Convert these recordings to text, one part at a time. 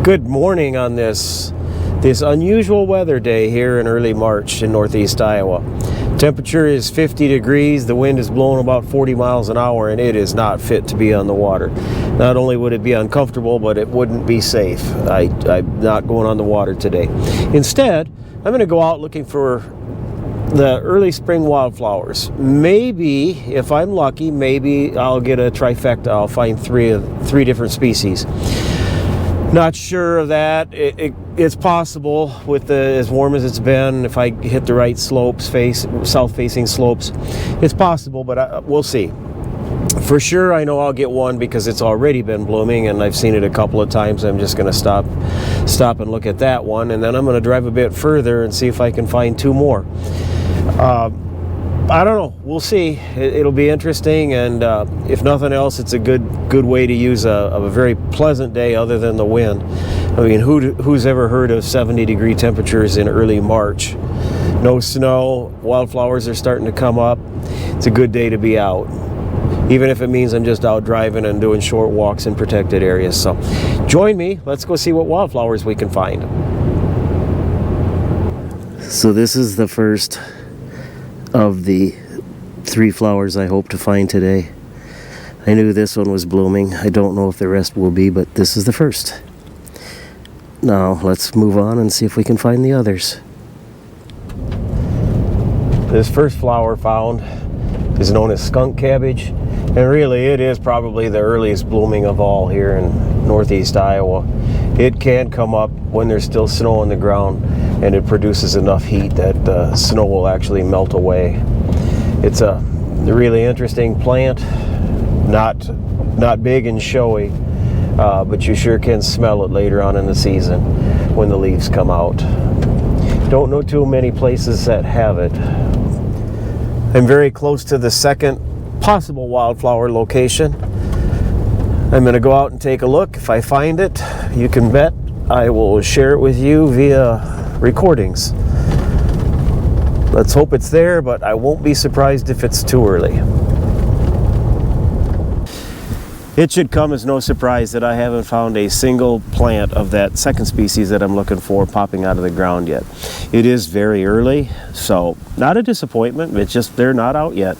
Good morning on this unusual weather day here in early March in northeast Iowa. Temperature is 50 degrees, the wind is blowing about 40 miles an hour, and it is not fit to be on the water. Not only would it be uncomfortable, but it wouldn't be safe. I'm not going on the water today. Instead, I'm going to go out looking for the early spring wildflowers. Maybe, if I'm lucky, maybe I'll get a trifecta. I'll find three different species. Not sure of that. It's possible with as warm as it's been, if I hit the right slopes, south-facing slopes, it's possible, but we'll see. For sure, I know I'll get one because it's already been blooming and I've seen it a couple of times. I'm just going to stop and look at that one, and then I'm going to drive a bit further and see if I can find two more. I don't know. We'll see. It'll be interesting, and if nothing else, it's a good way to use a very pleasant day other than the wind. I mean, who's ever heard of 70-degree temperatures in early March? No snow, wildflowers are starting to come up. It's a good day to be out, even if it means I'm just out driving and doing short walks in protected areas. So join me. Let's go see what wildflowers we can find. So this is the first of the 3 flowers I hope to find today. I knew this one was blooming. I don't know if the rest will be, but this is the first. Now let's move on and see if we can find the others. This first flower found is known as skunk cabbage, and really it is probably the earliest blooming of all here in northeast Iowa. It can come up when there's still snow on the ground, and it produces enough heat that the snow will actually melt away. It's a really interesting plant, not big and showy, but you sure can smell it later on in the season when the leaves come out. Don't know too many places that have it. I'm very close to the second possible wildflower location. I'm going to go out and take a look. If I find it, you can bet I will share it with you via recordings. Let's hope it's there, but I won't be surprised if it's too early. It should come as no surprise that I haven't found a single plant of that second species that I'm looking for popping out of the ground yet. It is very early, so not a disappointment. It's just they're not out yet.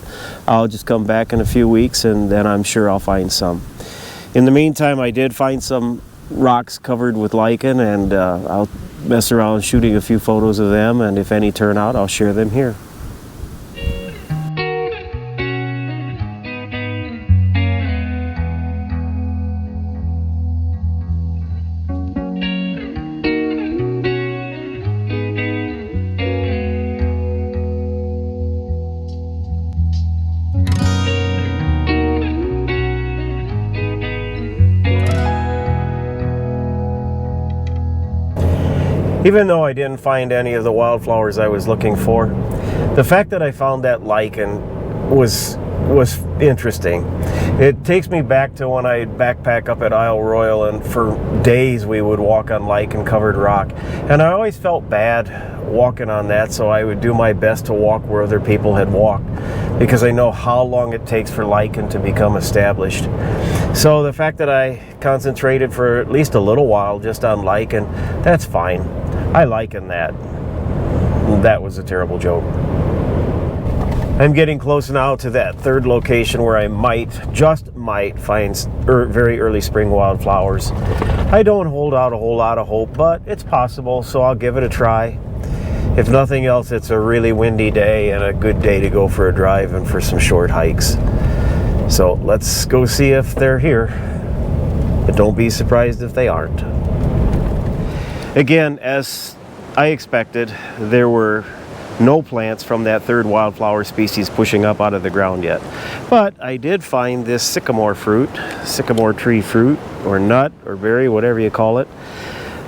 I'll just come back in a few weeks and then I'm sure I'll find some. In the meantime, I did find some rocks covered with lichen, and I'll mess around shooting a few photos of them, and if any turn out, I'll share them here. Even though I didn't find any of the wildflowers I was looking for, the fact that I found that lichen was interesting. It takes me back to when I'd backpack up at Isle Royal, and for days we would walk on lichen-covered rock. And I always felt bad walking on that, so I would do my best to walk where other people had walked, because I know how long it takes for lichen to become established. So the fact that I concentrated for at least a little while just on lichen, that's fine. I liken that. That was a terrible joke. I'm getting close now to that third location where I just might find very early spring wildflowers. I don't hold out a whole lot of hope, but it's possible, so I'll give it a try. If nothing else, it's a really windy day and a good day to go for a drive and for some short hikes. So let's go see if they're here, but don't be surprised if they aren't. Again, as I expected, there were no plants from that third wildflower species pushing up out of the ground yet. But I did find this sycamore tree fruit, or nut, or berry, whatever you call it,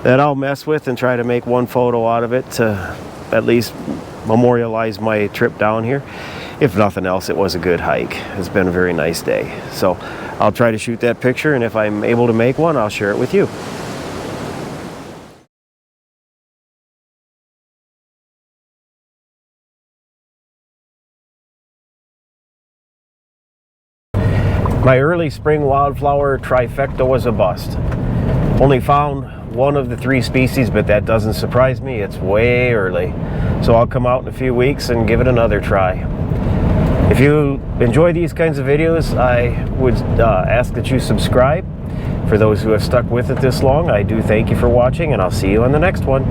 that I'll mess with and try to make one photo out of it to at least memorialize my trip down here. If nothing else, it was a good hike. It's been a very nice day. So I'll try to shoot that picture, and if I'm able to make one, I'll share it with you. My early spring wildflower trifecta was a bust. Only found one of the 3 species, but that doesn't surprise me. It's way early. So I'll come out in a few weeks and give it another try. If you enjoy these kinds of videos, I would ask that you subscribe. For those who have stuck with it this long, I do thank you for watching, and I'll see you on the next one.